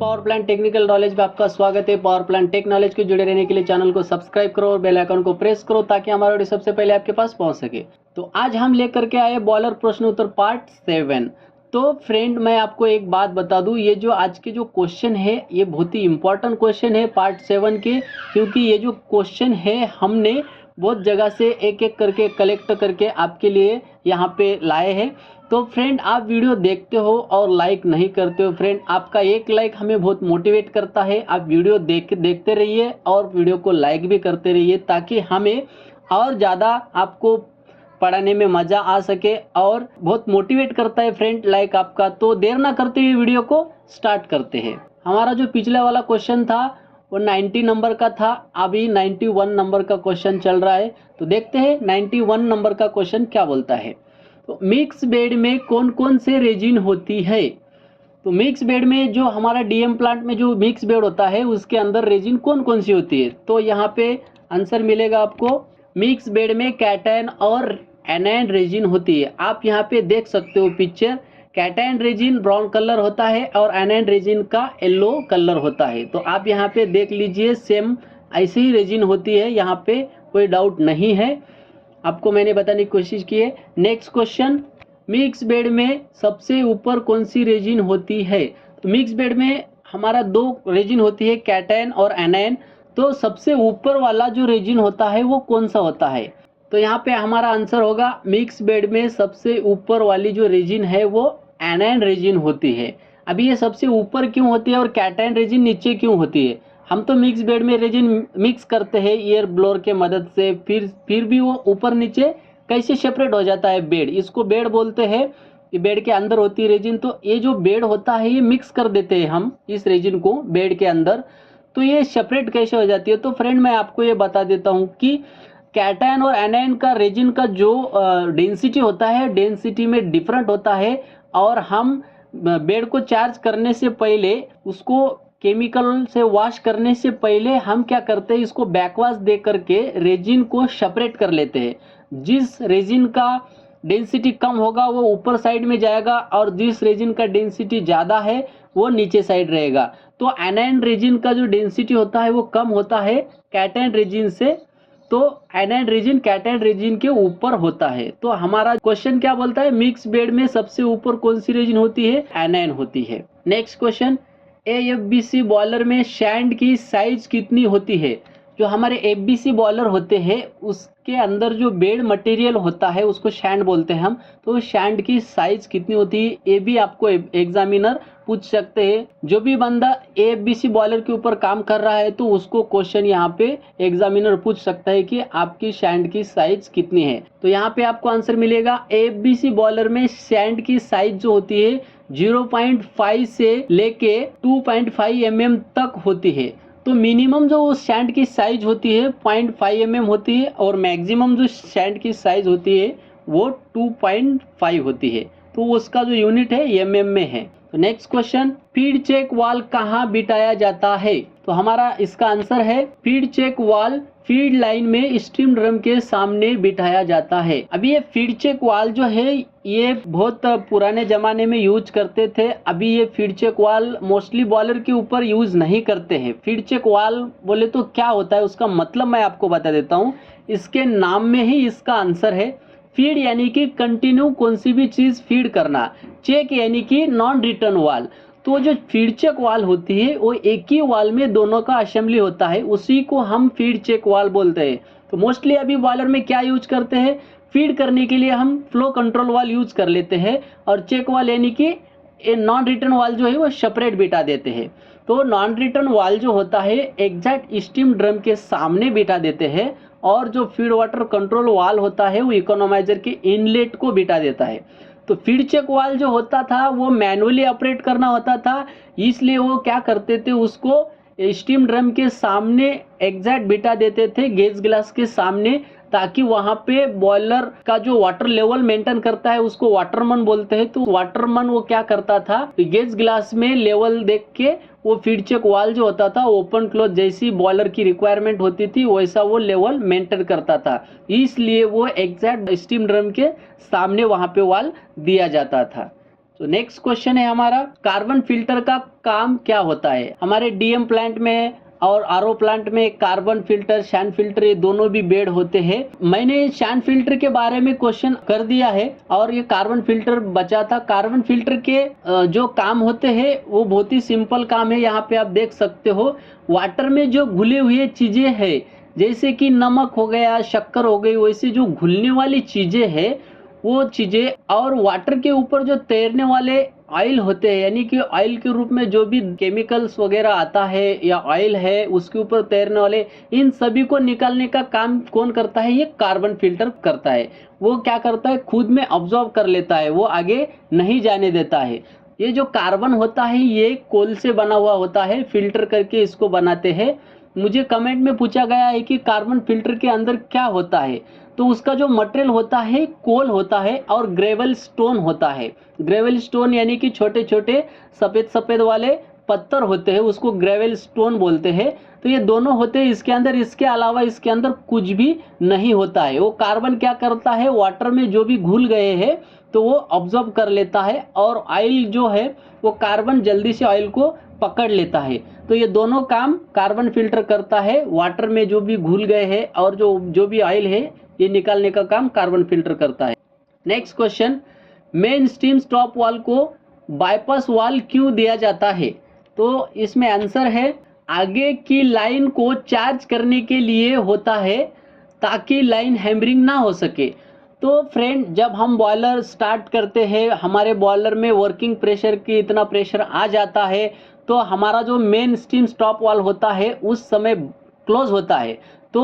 Power plant technical knowledge में आपका स्वागत है। पावर प्लांट टेक नॉलेज के जुड़े रहने के लिए चैनल को सब्सक्राइब करो और बेल आइकन को प्रेस करो ताकि हमारा वीडियो सबसे पहले आपके पास पहुंच सके। तो आज हम लेकर के आए बॉयलर प्रश्न उत्तर पार्ट 7। तो फ्रेंड, मैं आपको एक बात बता दूं, ये जो आज के जो क्वेश्चन है ये बहुत ही इंपॉर्टेंट क्वेश्चन है पार्ट 7 के, क्योंकि ये जो क्वेश्चन है हमने बहुत जगह से एक एक करके कलेक्ट करके आपके लिए यहाँ पे लाए हैं। तो फ्रेंड, आप वीडियो देखते हो और लाइक नहीं करते हो। फ्रेंड, आपका एक लाइक हमें बहुत मोटिवेट करता है। आप वीडियो देखते रहिए और वीडियो को लाइक भी करते रहिए ताकि हमें और ज़्यादा आपको पढ़ाने में मज़ा आ सके और बहुत मोटिवेट करता है फ्रेंड लाइक आपका। तो देर ना करते हुए वीडियो को स्टार्ट करते हैं। हमारा जो पिछले वाला क्वेश्चन था वो 90 नंबर का था, अभी 91 नंबर का क्वेश्चन चल रहा है। तो देखते हैं 91 नंबर का क्वेश्चन क्या बोलता है। तो मिक्स बेड में कौन कौन से रेजिन होती है। तो मिक्स बेड में जो हमारा डीएम प्लांट में जो मिक्स बेड होता है उसके अंदर रेजिन कौन कौन सी होती है। तो यहाँ पे आंसर मिलेगा आपको, मिक्स बेड में कैटायन और एनायन रेजिन होती है। आप यहाँ पे देख सकते हो picture, cation resin brown colour होता है और एनायन रेजिन का येलो कलर होता है। तो आप यहाँ पे देख लीजिए, सेम ऐसी ही रेजिन होती है, यहाँ पे कोई डाउट नहीं है। आपको मैंने बताने की कोशिश की है। नेक्स्ट क्वेश्चन, मिक्स बेड में सबसे ऊपर कौन सी रेजिन होती है। तो मिक्स बेड में हमारा दो रेजिन होती है, कैटायन और एनायन। तो सबसे ऊपर वाला जो रेजिन होता है वो कौन सा होता है। तो यहाँ पे हमारा आंसर होगा, मिक्स बेड में सबसे ऊपर वाली जो रेजिन है वो एनायन रेजिन होती है। अभी ये सबसे ऊपर क्यों होती है और कैटायन रेजिन नीचे क्यों होती है। हम तो मिक्स बेड में रेजिन मिक्स करते हैं एयर ब्लोअर के मदद से, फिर भी वो ऊपर नीचे कैसे सेपरेट हो जाता है बेड। इसको बेड बोलते हैं, ये बेड के अंदर होती है रेजिन। तो ये जो बेड होता है ये मिक्स कर देते हैं हम इस रेजिन को बेड के अंदर, तो ये सेपरेट कैसे हो जाती है। तो फ्रेंड, मैं आपको ये बता देता हूँ कि कैटायन और एनायन का रेजिन का जो डेंसिटी होता है, डेंसिटी में डिफरेंट होता है। और हम बेड को चार्ज करने से पहले, उसको केमिकल से वॉश करने से पहले हम क्या करते हैं, इसको बैकवॉश दे करके रेजिन को सेपरेट कर लेते हैं। जिस रेजिन का डेंसिटी कम होगा वो ऊपर साइड में जाएगा और जिस रेजिन का डेंसिटी ज़्यादा है वो नीचे साइड रहेगा। तो एनायन रेजिन का जो डेंसिटी होता है वो कम होता है कैटायन रेजिन से। तो एनायन रेजिन कैटायन रेजिन के ऊपर होता है। तो हमारा क्वेश्चन क्या बोलता है, मिक्स बेड में सबसे ऊपर कौन सी रेजिन होती है, एनायन होती है। नेक्स्ट क्वेश्चन, एफबीसी बॉयलर में सैंड की साइज कितनी होती है। जो हमारे एफबीसी बॉयलर होते हैं उसके अंदर जो बेड मटेरियल होता है उसको सैंड बोलते हैं हम। तो सैंड की साइज कितनी होती है ये भी आपको एग्जामिनर पूछ सकते हैं। जो भी बंदा एफबीसी बॉयलर के ऊपर काम कर रहा है तो उसको क्वेश्चन यहाँ पे एग्जामिनर पूछ सकता है कि आपकी सैंड की साइज कितनी है। तो यहाँ पे आपको आंसर मिलेगा, एफबीसी बॉयलर में सैंड की साइज जो होती है 0.5 से लेके 2.5 mm तक होती है। तो मिनिमम जो सैंड की साइज होती है 0.5 mm होती है और मैक्सिमम जो सैंड की साइज होती है वो 2.5 होती है। तो उसका जो यूनिट है mm में है। तो नेक्स्ट क्वेश्चन, फीड चेक वाल कहाँ बिठाया जाता है। तो हमारा इसका आंसर है, फीड चेक वाल फीड लाइन में स्टीम ड्रम के सामने बिठाया जाता है। अभी ये फीड चेक वाल जो है ये बहुत पुराने जमाने में यूज करते थे। अभी ये फीड चेक वाल मोस्टली बॉयलर के ऊपर यूज नहीं करते हैं। फीड चेक वाल बोले तो क्या होता है, उसका मतलब मैं आपको बता देता हूँ। इसके नाम में ही इसका आंसर है। फीड यानी कि कंटिन्यू कौन सी भी चीज फीड करना, चेक यानी कि नॉन रिटर्न वाल। तो जो फीड चेक वाल होती है वो एक ही वाल में दोनों का असेंबली होता है, उसी को हम फीड चेक वाल बोलते हैं। तो मोस्टली अभी बॉयलर में क्या यूज करते हैं, फीड करने के लिए हम फ्लो कंट्रोल वाल यूज कर लेते हैं और चेक वाल यानी कि नॉन रिटर्न वाल जो है वो सेपरेट बिठा देते हैं। तो नॉन रिटर्न वाल जो होता है एग्जैक्ट स्टीम ड्रम के सामने बिठा देते हैं और जो फीड वाटर कंट्रोल वाल होता है वो इकोनोमाइजर के इनलेट को बिठा देता है। तो फीड चेक वाल जो होता था वो मैनुअली ऑपरेट करना होता था, इसलिए वो क्या करते थे, उसको स्टीम ड्रम के सामने एग्जैक्ट बिठा देते थे, गेज ग्लास के सामने, ताकि वहां पे बॉयलर का जो वाटर लेवल मेंटेन करता है उसको वाटरमन बोलते हैं। तो वाटरमन वो क्या करता था, गेज ग्लास में लेवल देख के वो फीड चेक वाल जो होता था ओपन क्लोज जैसी बॉयलर की रिक्वायरमेंट होती थी वैसा वो लेवल मेंटेन करता था, इसलिए वो एग्जैक्ट स्टीम ड्रम के सामने वहां पे वाल दिया जाता था। तो नेक्स्ट क्वेश्चन है हमारा, कार्बन फिल्टर का काम क्या होता है। हमारे डीएम प्लांट में और आरओ प्लांट में कार्बन फिल्टर, सैंड फिल्टर, ये दोनों भी बेड होते हैं। मैंने सैंड फिल्टर के बारे में क्वेश्चन कर दिया है और ये कार्बन फिल्टर बचा था। कार्बन फिल्टर के जो काम होते हैं वो बहुत ही सिंपल काम है। यहाँ पे आप देख सकते हो, वाटर में जो घुले हुए चीजें हैं, जैसे कि नमक हो गया, शक्कर हो गई, वैसे जो घुलने वाली चीजें हैं वो चीजें, और वाटर के ऊपर जो तैरने वाले ऑयल होते हैं, यानी कि ऑयल के रूप में जो भी केमिकल्स वगैरह आता है या ऑयल है उसके ऊपर तैरने वाले, इन सभी को निकालने का काम कौन करता है? ये कार्बन फिल्टर करता है। वो क्या करता है? खुद में ऑब्जॉर्व कर लेता है, वो आगे नहीं जाने देता है। ये जो कार्बन होता है ये कोल से बना हुआ होता है, फिल्टर करके इसको बनाते हैं। मुझे कमेंट में पूछा गया है कि कार्बन फिल्टर के अंदर क्या होता है, तो उसका जो मटेरियल होता है कोल होता है और ग्रेवल स्टोन होता है। ग्रेवल स्टोन यानी कि छोटे छोटे सफ़ेद सफ़ेद वाले पत्थर होते हैं, उसको ग्रेवल स्टोन बोलते हैं। तो ये दोनों होते हैं इसके अंदर। इसके अलावा इसके अंदर कुछ भी नहीं होता है। वो कार्बन क्या करता है, वाटर में जो भी घुल गए हैं तो वो ऑब्जर्व कर लेता है, और ऑयल जो है वो कार्बन जल्दी से ऑयल को पकड़ लेता है। तो ये दोनों काम कार्बन फिल्टर करता है। वाटर में जो भी घुल गए हैं और जो भी ऑयल है ये निकालने का काम कार्बन फिल्टर करता है। Next question, main stream stop वाल को बाईपास वाल क्यों दिया जाता है? तो इसमें आंसर है, आगे की लाइन को चार्ज करने के लिए होता है ताकि लाइन हैमरिंग ना हो सके। तो फ्रेंड, जब हम बॉयलर स्टार्ट करते हैं, हमारे बॉयलर में वर्किंग प्रेशर की इतना प्रेशर आ जाता है तो हमारा जो मेन स्टीम स्टॉप वाल्व होता है उस समय क्लोज होता है। तो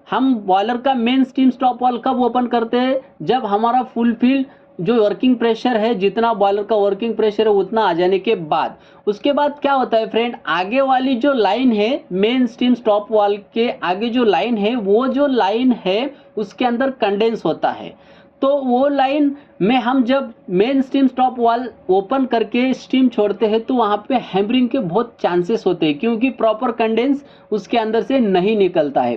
हम बॉयलर का मेन स्टीम स्टॉप वाल्व कब ओपन करते हैं? जब हमारा फुलफिल जो वर्किंग प्रेशर है, जितना बॉयलर का वर्किंग प्रेशर है उतना आ जाने के बाद। उसके बाद क्या होता है फ्रेंड, आगे वाली जो लाइन है मेन स्टीम स्टॉप वाल्व के आगे जो लाइन है, वो जो लाइन है उसके अंदर कंडेंस होता है। तो वो लाइन में हम जब main steam stop valve open करके स्टीम छोड़ते हैं तो वहाँ पे हैमरिंग के बहुत चांसेस होते हैं, क्योंकि प्रॉपर कंडेंस उसके अंदर से नहीं निकलता है।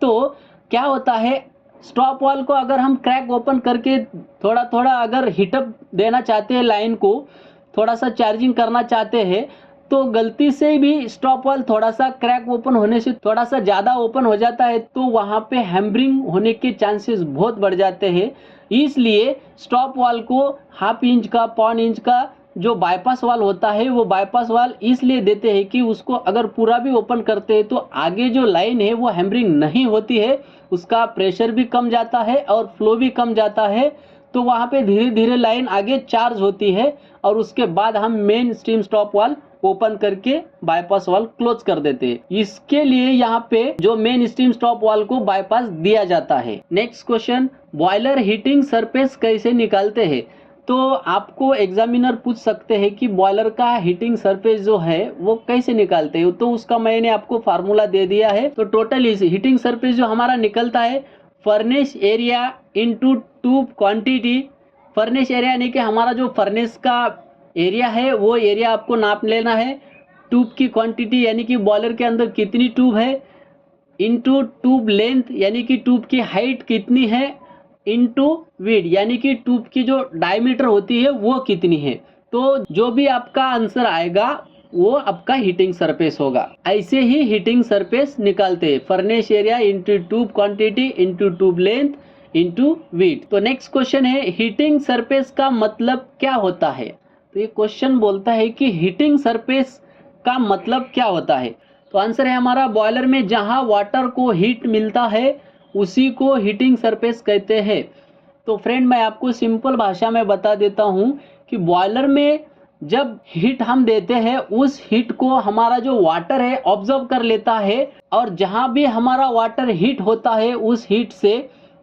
तो क्या होता है, स्टॉप वाल्व को अगर हम क्रैक ओपन करके थोड़ा थोड़ा अगर हीटअप देना चाहते हैं, लाइन को थोड़ा सा चार्जिंग करना चाहते हैं, तो गलती से भी स्टॉप वाल्व थोड़ा सा क्रैक ओपन होने से थोड़ा सा ज़्यादा ओपन हो जाता है तो वहाँ पे हैमरिंग होने के चांसेस बहुत बढ़ जाते हैं। इसलिए स्टॉप वाल्व को हाफ इंच का, पौन इंच का जो बाईपास वाल्व होता है, वो बाईपास वाल्व इसलिए देते हैं कि उसको अगर पूरा भी ओपन करते हैं तो आगे जो लाइन है वो हैमरिंग नहीं होती है, उसका प्रेशर भी कम जाता है और फ्लो भी कम जाता है। तो वहाँ पे धीरे धीरे लाइन आगे चार्ज होती है और उसके बाद हम main steam stop valve open करके बाईपास वाल्व क्लोज कर देते हैं। इसके लिए यहाँ पे जो मेन स्टीम स्टॉप वाल्व को बाईपास दिया जाता है। Next question, boiler heating surface कैसे निकालते हैं? तो आपको एग्जामिनर पूछ सकते हैं कि बॉयलर का हीटिंग सरफेस जो है वो कैसे निकालते हैं, तो उसका मैंने आपको फार्मूला दे दिया है। तो टोटल इस हीटिंग सरफेस जो हमारा निकलता है, furnace area into tube quantity. Furnace area यानी कि हमारा जो फर्नेस का एरिया है वो एरिया आपको नाप लेना है। ट्यूब की क्वांटिटी यानी कि बॉयलर के अंदर कितनी ट्यूब है, इनटू ट्यूब लेंथ यानी कि ट्यूब की हाइट कितनी है, इनटू विड यानी कि ट्यूब की जो डायमीटर होती है वो कितनी है। तो जो भी आपका आंसर आएगा वो आपका हीटिंग सरफेस होगा। ऐसे ही हीटिंग सरफेस निकालते हैं, furnace area into tube quantity into tube length into width. तो नेक्स्ट क्वेश्चन है, हीटिंग सरफेस का मतलब क्या होता है? तो ये क्वेश्चन बोलता है कि हीटिंग सरफेस का मतलब क्या होता है। तो आंसर है हमारा, बॉयलर में जहां वाटर को हीट मिलता है उसी को हीटिंग सरफेस कहते हैं। तो फ्रेंड, मैं आपको सिंपल भाषा में बता देता हूं कि बॉयलर में जब हीट हम देते हैं उस हीट को हमारा जो वाटर है ऑब्जर्व कर लेता है, और जहां भी हमारा वाटर हीट होता है उस हीट से,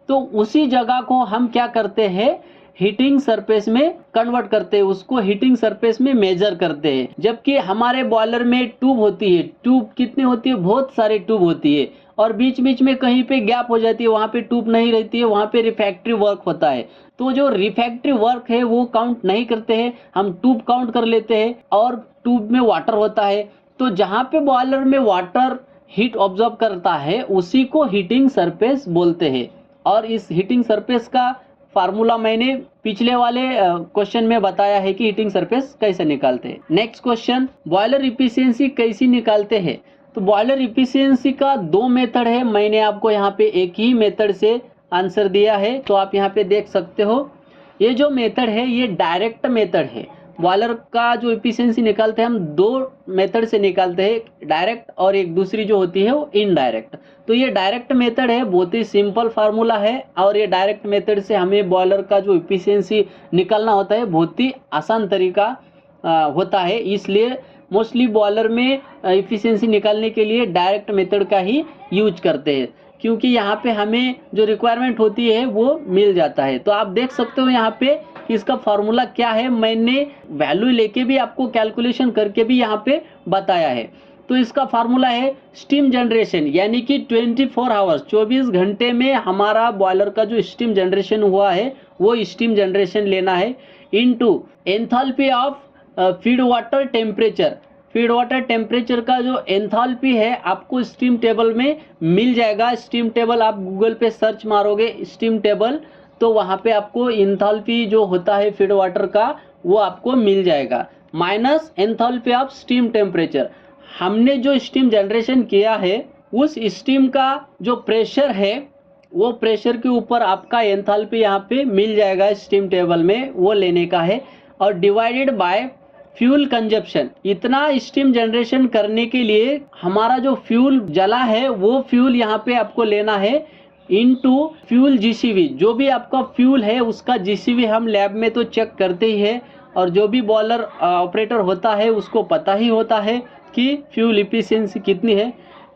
तो उसी जगह को हम क्या करते हैं, हीटिंग सरफेस में कन्वर्ट करते हैं, उसको हीटिंग सरफेस में मेजर करते हैं। जबकि हमारे बॉयलर में ट्यूब होती है, ट्यूब कितनी होती है, बहुत सारी ट्यूब होती है, और बीच बीच में कहीं पे गैप हो जाती है, वहाँ पे ट्यूब नहीं रहती है, वहाँ पे रिफैक्ट्री वर्क होता है। तो जो रिफैक्ट्री वर्क है वो काउंट नहीं करते हैं, हम ट्यूब काउंट कर लेते हैं, और ट्यूब में वाटर होता है। तो जहाँ पे बॉयलर में वाटर हीट ऑब्जर्व करता है उसी को हीटिंग सरफेस बोलते हैं। और इस हीटिंग सरफेस का फार्मूला मैंने पिछले वाले क्वेश्चन में बताया है कि हीटिंग सरफेस कैसे निकालते हैं। नेक्स्ट क्वेश्चन, बॉयलर इफिशियंसी कैसी निकालते हैं? तो बॉयलर इफिशियंसी का 2 मेथड है। मैंने आपको यहाँ पे एक ही मेथड से आंसर दिया है, तो आप यहाँ पे देख सकते हो। ये जो मेथड है ये डायरेक्ट मेथड है। बॉयलर का जो इफिशियंसी निकालते हैं हम 2 मेथड से निकालते हैं, डायरेक्ट और एक दूसरी जो होती है वो इनडायरेक्ट। तो ये डायरेक्ट मेथड है, बहुत ही सिंपल फार्मूला है और ये डायरेक्ट मेथड से हमें बॉयलर का जो इफिशियंसी निकालना होता है बहुत ही आसान तरीका होता है। इसलिए मोस्टली बॉयलर में इफिशियंसी निकालने के लिए डायरेक्ट मेथड का ही यूज करते हैं, क्योंकि यहाँ पे हमें जो रिक्वायरमेंट होती है वो मिल जाता है। तो आप देख सकते हो यहाँ पे इसका फार्मूला क्या है, मैंने वैल्यू लेके भी आपको कैलकुलेशन करके भी यहाँ पे बताया है। तो इसका फार्मूला है स्टीम जनरेशन, यानी कि 24 आवर्स 24 घंटे में हमारा बॉयलर का जो स्टीम जनरेशन हुआ है वो स्टीम जनरेशन लेना है into enthalpy of feed water temperature. Feed water temperature का जो एंथैल्पी है आपको स्टीम टेबल में मिल जाएगा। स्टीम टेबल आप गूगल पे सर्च मारोगे स्टीम टेबल, तो वहाँ पे आपको एंथैल्पी जो होता है फीड वाटर का वो आपको मिल जाएगा, minus enthalpy of steam temperature. हमने जो स्टीम जनरेशन किया है उस स्टीम का जो प्रेशर है वो प्रेशर के ऊपर आपका एंथैल्पी यहाँ पे मिल जाएगा स्टीम टेबल में, वो लेने का है। और डिवाइडेड बाय फ्यूल कंजप्शन, इतना स्टीम जनरेशन करने के लिए हमारा जो फ्यूल जला है वो फ्यूल यहाँ पे आपको लेना है इनटू फ्यूल जीसीवी। जो भी आपका फ्यूल है उसका जीसीवी हम लैब में तो चेक करते ही है, और जो भी बॉयलर ऑपरेटर होता है उसको पता ही होता है कि फ्यूल इफिशियंसी कितनी है,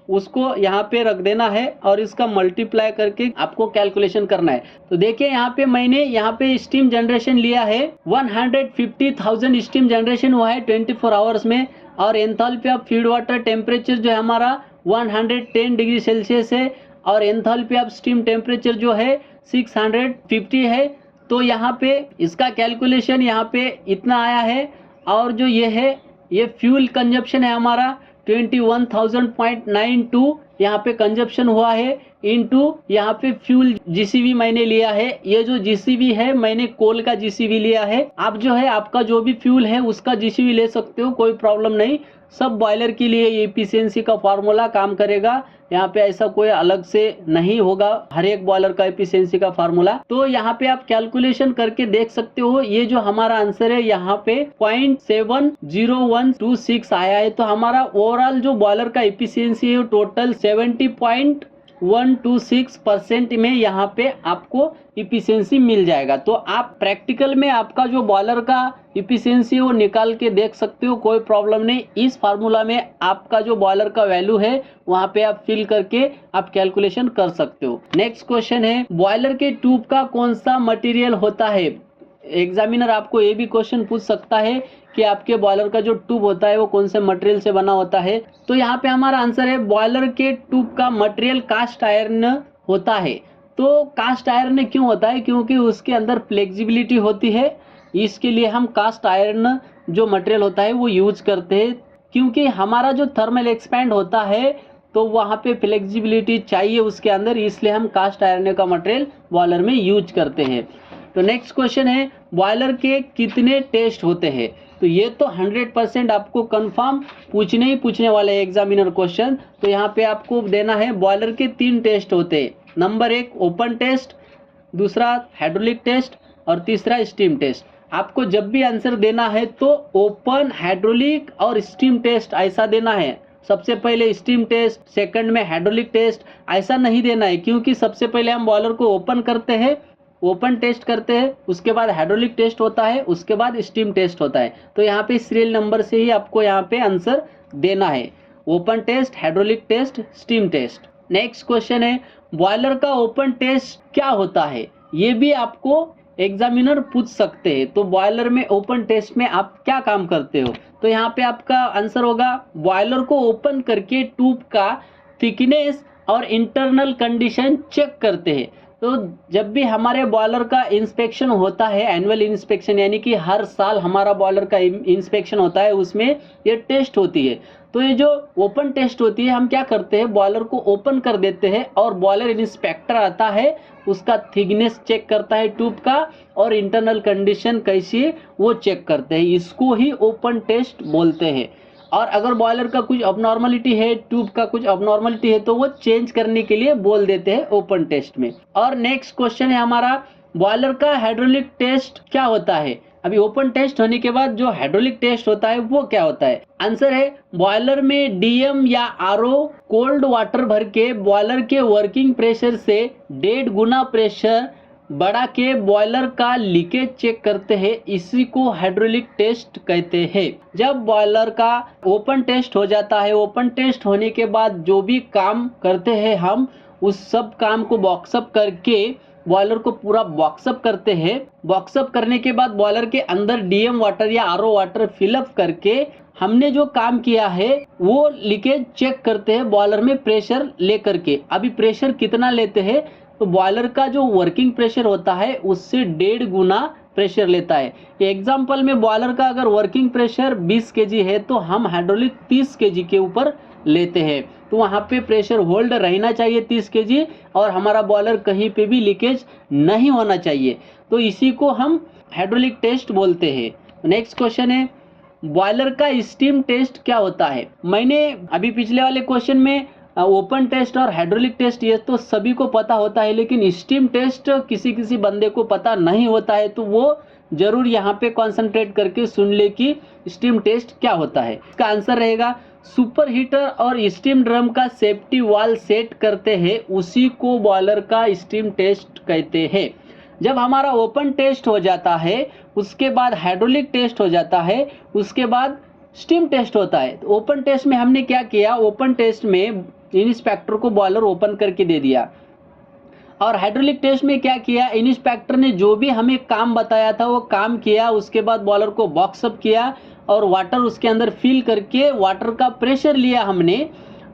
उसको यहाँ पे रख देना है और इसका मल्टीप्लाई करके आपको कैलकुलेशन करना है। तो देखिए यहाँ पे मैंने यहाँ पे स्टीम जनरेशन लिया है 150,000 स्टीम जनरेशन हुआ है 24 आवर्स में, और enthalpy of feed water temperature जो है हमारा 110 डिग्री सेल्सियस है, और एंथैल्पी ऑफ स्टीम टेम्परेचर जो है 650 है। तो यहाँ पे इसका कैलकुलेशन यहाँ पे इतना आया है, और जो ये है ये फ्यूल कंजप्शन है हमारा 21,000.92 यहाँ पे कंजप्शन हुआ है इनटू यहाँ पे फ्यूल जीसीवी मैंने लिया है। ये जो जीसीवी है मैंने कोल का जीसीवी लिया है। आप जो है आपका जो भी फ्यूल है उसका जीसीवी ले सकते हो, कोई प्रॉब्लम नहीं। सब बॉयलर के लिए ये इफिशियंसी का फार्मूला काम करेगा, यहाँ पे ऐसा कोई अलग से नहीं होगा, हर एक बॉयलर का इफिशियंसी का फार्मूला। तो यहाँ पे आप कैलकुलेशन करके देख सकते हो। ये जो हमारा आंसर है यहाँ पे 0.70126 आया है। तो हमारा ओवरऑल जो बॉयलर का इफिशियंसी है टोटल 70.126% में यहाँ पे आपको इफिशियंसी मिल जाएगा। तो आप प्रैक्टिकल में आपका जो बॉयलर का इफिशियंसी वो निकाल के देख सकते हो, कोई प्रॉब्लम नहीं। इस फार्मूला में आपका जो बॉयलर का वैल्यू है वहाँ पे आप फिल करके आप कैलकुलेशन कर सकते हो। नेक्स्ट क्वेश्चन है, बॉयलर के ट्यूब का कौन सा मटेरियल होता है? एग्जामिनर आपको ये भी क्वेश्चन पूछ सकता है कि आपके बॉयलर का जो ट्यूब होता है वो कौन से मटेरियल से बना होता है। तो यहाँ पे हमारा आंसर है बॉयलर के ट्यूब का मटेरियल कास्ट आयरन होता है। तो कास्ट आयरन क्यों होता है? क्योंकि उसके अंदर फ्लेक्सिबिलिटी होती है, इसके लिए हम कास्ट आयरन जो मटेरियल होता है वो यूज करते हैं। क्योंकि हमारा जो थर्मल एक्सपैंड होता है तो वहाँ पे फ्लेक्सिबिलिटी चाहिए उसके अंदर, इसलिए हम कास्ट आयरन का मटेरियल बॉयलर में यूज करते हैं। तो नेक्स्ट क्वेश्चन है, बॉयलर के कितने टेस्ट होते हैं? तो ये तो 100% आपको कंफर्म पूछने वाले एग्जामिनर क्वेश्चन। तो यहाँ पे आपको देना है बॉयलर के 3 टेस्ट होते हैं। नंबर 1 ओपन टेस्ट, दूसरा हाइड्रोलिक टेस्ट और तीसरा स्टीम टेस्ट। आपको जब भी आंसर देना है तो ओपन, हाइड्रोलिक और स्टीम टेस्ट ऐसा देना है। सबसे पहले स्टीम टेस्ट, सेकंड में हाइड्रोलिक टेस्ट, ऐसा नहीं देना है, क्योंकि सबसे पहले हम बॉयलर को ओपन करते हैं, ओपन टेस्ट करते हैं, उसके बाद हाइड्रोलिक टेस्ट होता है, उसके बाद स्टीम टेस्ट होता है। तो यहाँ पे सीरियल नंबर से ही आपको यहाँ पे आंसर देना है, open test, hydraulic test, steam test. Next question है, बॉयलर का ओपन टेस्ट क्या होता है? ये भी आपको एग्जामिनर पूछ सकते हैं। तो बॉयलर में ओपन टेस्ट में आप क्या काम करते हो? तो यहाँ पे आपका आंसर होगा बॉयलर को ओपन करके ट्यूब का थिकनेस और इंटरनल कंडीशन चेक करते हैं। तो जब भी हमारे बॉयलर का इंस्पेक्शन होता है, एनुअल इंस्पेक्शन, यानी कि हर साल हमारा बॉयलर का इंस्पेक्शन होता है, उसमें ये टेस्ट होती है। तो ये जो ओपन टेस्ट होती है, हम क्या करते हैं, बॉयलर को ओपन कर देते हैं और बॉयलर इंस्पेक्टर आता है, उसका थिकनेस चेक करता है ट्यूब का और इंटरनल कंडीशन कैसी है वो चेक करते हैं। इसको ही ओपन टेस्ट बोलते हैं। और अगर बॉयलर का कुछ अबनॉर्मलिटी है, ट्यूब का कुछ अबनॉर्मलिटी है, तो वो चेंज करने के लिए बोल देते हैं ओपन टेस्ट में। और नेक्स्ट क्वेश्चन है हमारा, बॉयलर का हाइड्रोलिक टेस्ट क्या होता है। अभी ओपन टेस्ट होने के बाद जो हाइड्रोलिक टेस्ट होता है वो क्या होता है। आंसर है, बॉयलर में डीएम या आरओ कोल्ड वाटर भर के बॉयलर के वर्किंग प्रेशर से 1.5 गुना प्रेशर बढ़ा के बॉयलर का लीकेज चेक करते हैं। इसी को हाइड्रोलिक टेस्ट कहते हैं। जब बॉयलर का ओपन टेस्ट हो जाता है, ओपन टेस्ट होने के बाद जो भी काम करते हैं हम, उस सब काम को बॉक्सअप करके बॉयलर को पूरा बॉक्सअप करते हैं। बॉक्सअप करने के बाद बॉयलर के अंदर डीएम वाटर या आरओ वाटर फिलअप करके हमने जो काम किया है वो लीकेज चेक करते हैं बॉयलर में प्रेशर लेकर के। अभी प्रेशर कितना लेते हैं, तो बॉयलर का जो वर्किंग प्रेशर होता है उससे 1.5 गुना प्रेशर लेता है। एग्जाम्पल में बॉयलर का अगर वर्किंग प्रेशर 20 केजी है तो हम हाइड्रोलिक 30 केजी के ऊपर लेते हैं। तो वहाँ पे प्रेशर होल्ड रहना चाहिए 30 केजी और हमारा बॉयलर कहीं पे भी लीकेज नहीं होना चाहिए। तो इसी को हम हाइड्रोलिक टेस्ट बोलते हैं। नेक्स्ट क्वेश्चन है, बॉयलर का स्टीम टेस्ट क्या होता है। मैंने अभी पिछले वाले क्वेश्चन में ओपन टेस्ट और हाइड्रोलिक टेस्ट ये तो सभी को पता होता है, लेकिन स्टीम टेस्ट किसी किसी बंदे को पता नहीं होता है, तो वो जरूर यहाँ पे कॉन्सेंट्रेट करके सुन ले कि स्टीम टेस्ट क्या होता है। इसका आंसर रहेगा, सुपर हीटर और स्टीम ड्रम का सेफ्टी वाल्व सेट करते हैं, उसी को बॉयलर का स्टीम टेस्ट कहते हैं। जब हमारा ओपन टेस्ट हो जाता है, उसके बाद हाइड्रोलिक टेस्ट हो जाता है, उसके बाद स्टीम टेस्ट होता है। तो ओपन टेस्ट में हमने क्या किया, ओपन टेस्ट में इंस्पेक्टर को बॉयलर ओपन करके दे दिया। और हाइड्रोलिक टेस्ट में क्या किया, इंस्पेक्टर ने जो भी हमें काम बताया था वो काम किया, उसके बाद बॉयलर को बॉक्सअप किया और वाटर उसके अंदर फिल करके वाटर का प्रेशर लिया हमने,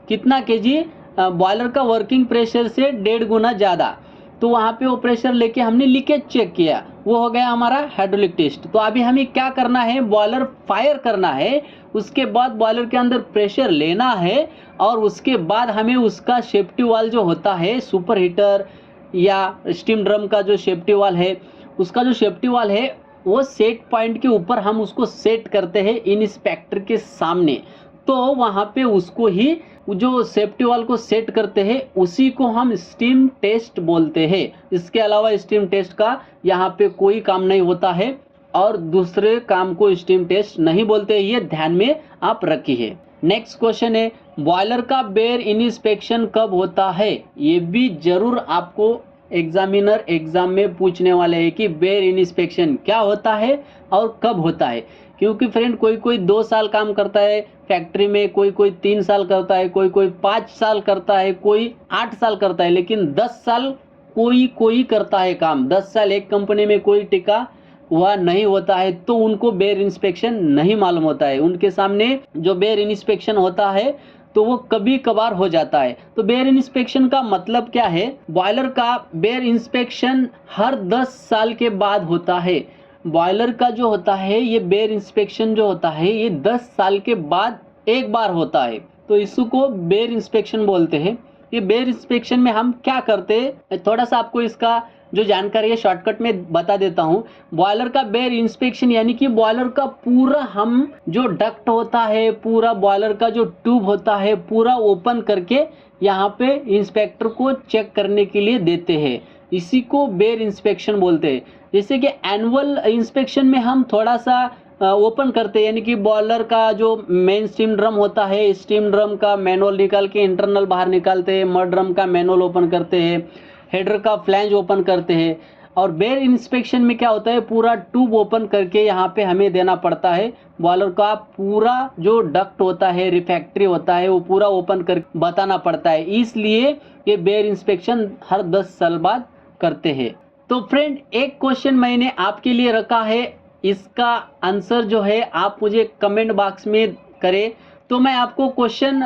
कितना केजी, बॉयलर का वर्किंग प्रेशर से 1.5 गुना ज़्यादा। तो वहाँ पे वो प्रेशर लेके हमने लीकेज चेक किया, वो हो गया हमारा हाइड्रोलिक टेस्ट। तो अभी हमें क्या करना है, बॉयलर फायर करना है, उसके बाद बॉयलर के अंदर प्रेशर लेना है और उसके बाद हमें उसका सेफ्टी वाल्व जो होता है, सुपर हीटर या स्टीम ड्रम का जो सेफ्टी वाल्व है, उसका जो सेफ्टी वाल्व है वो सेट पॉइंट के ऊपर हम उसको सेट करते हैं इंस्पेक्टर के सामने। तो वहाँ पे उसको ही जो सेफ्टी वाल्व को सेट करते हैं उसी को हम स्टीम टेस्ट बोलते हैं। इसके अलावा स्टीम टेस्ट का यहाँ पे कोई काम नहीं होता है और दूसरे काम को स्टीम टेस्ट नहीं बोलते, ये ध्यान में आप रखिए। नेक्स्ट क्वेश्चन है, बॉयलर का बेयर इंस्पेक्शन कब होता है। ये भी जरूर आपको एग्जामिनर एग्जाम में पूछने वाले हैं कि बेयर इंस्पेक्शन क्या होता है और कब होता है। क्योंकि फ्रेंड कोई कोई 2 साल काम करता है फैक्ट्री में, कोई कोई 3 साल करता है, कोई कोई 5 साल करता है, कोई 8 साल करता है, लेकिन 10 साल कोई कोई करता है काम। 10 साल एक कंपनी में कोई टिका हुआ नहीं होता है, तो उनको बेयर इंस्पेक्शन नहीं मालूम होता है। उनके सामने जो बेयर इंस्पेक्शन होता है तो वो कभी कभार हो जाता है। तो बेयर इंस्पेक्शन का मतलब क्या है, बॉयलर का बेयर इंस्पेक्शन हर 10 साल के बाद होता है। बॉयलर का जो होता है ये बेयर इंस्पेक्शन जो होता है ये 10 साल के बाद एक बार होता है, तो इसको बेयर इंस्पेक्शन बोलते हैं। ये बेयर इंस्पेक्शन में हम क्या करते हैं, थोड़ा सा आपको इसका जो जानकारी है शॉर्टकट में बता देता हूँ। बॉयलर का बेयर इंस्पेक्शन यानी कि बॉयलर का पूरा हम जो डक्ट होता है, पूरा बॉयलर का जो ट्यूब होता है पूरा ओपन करके यहाँ पे इंस्पेक्टर को चेक करने के लिए देते हैं, इसी को बेयर इंस्पेक्शन बोलते हैं। जैसे कि एनुअल इंस्पेक्शन में हम थोड़ा सा ओपन करते हैं, यानी कि बॉयलर का जो मेन स्टीम ड्रम होता है, स्टीम ड्रम का मैनुअल निकाल के इंटरनल बाहर निकालते हैं, मड ड्रम का मैनुअल ओपन करते हैं, हेडर का फ्लैंज ओपन करते हैं। और बेयर इंस्पेक्शन में क्या होता है, पूरा ट्यूब ओपन करके यहाँ पे हमें देना पड़ता है, बॉयलर का पूरा जो डक्ट होता है, रिफैक्ट्री होता है, वो पूरा ओपन कर बताना पड़ता है। इसलिए ये बेयर इंस्पेक्शन हर 10 साल बाद करते हैं। तो फ्रेंड एक क्वेश्चन मैंने आपके लिए रखा है, इसका आंसर जो है आप मुझे कमेंट बॉक्स में करें। तो मैं आपको क्वेश्चन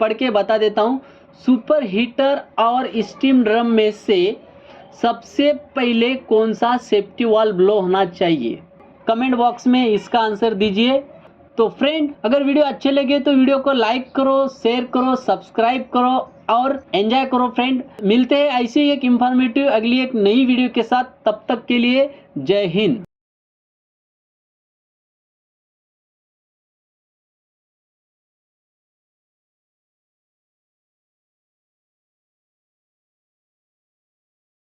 पढ़ के बता देता हूँ। सुपर हीटर और स्टीम ड्रम में से सबसे पहले कौन सा सेफ्टी वाल्व ब्लो होना चाहिए। कमेंट बॉक्स में इसका आंसर दीजिए। तो फ्रेंड, अगर वीडियो अच्छे लगे तो वीडियो को लाइक करो, शेयर करो, सब्सक्राइब करो और एंजॉय करो फ्रेंड। मिलते हैं ऐसे ही एक इंफॉर्मेटिव अगली एक नई वीडियो के साथ, तब तक के लिए जय हिंद।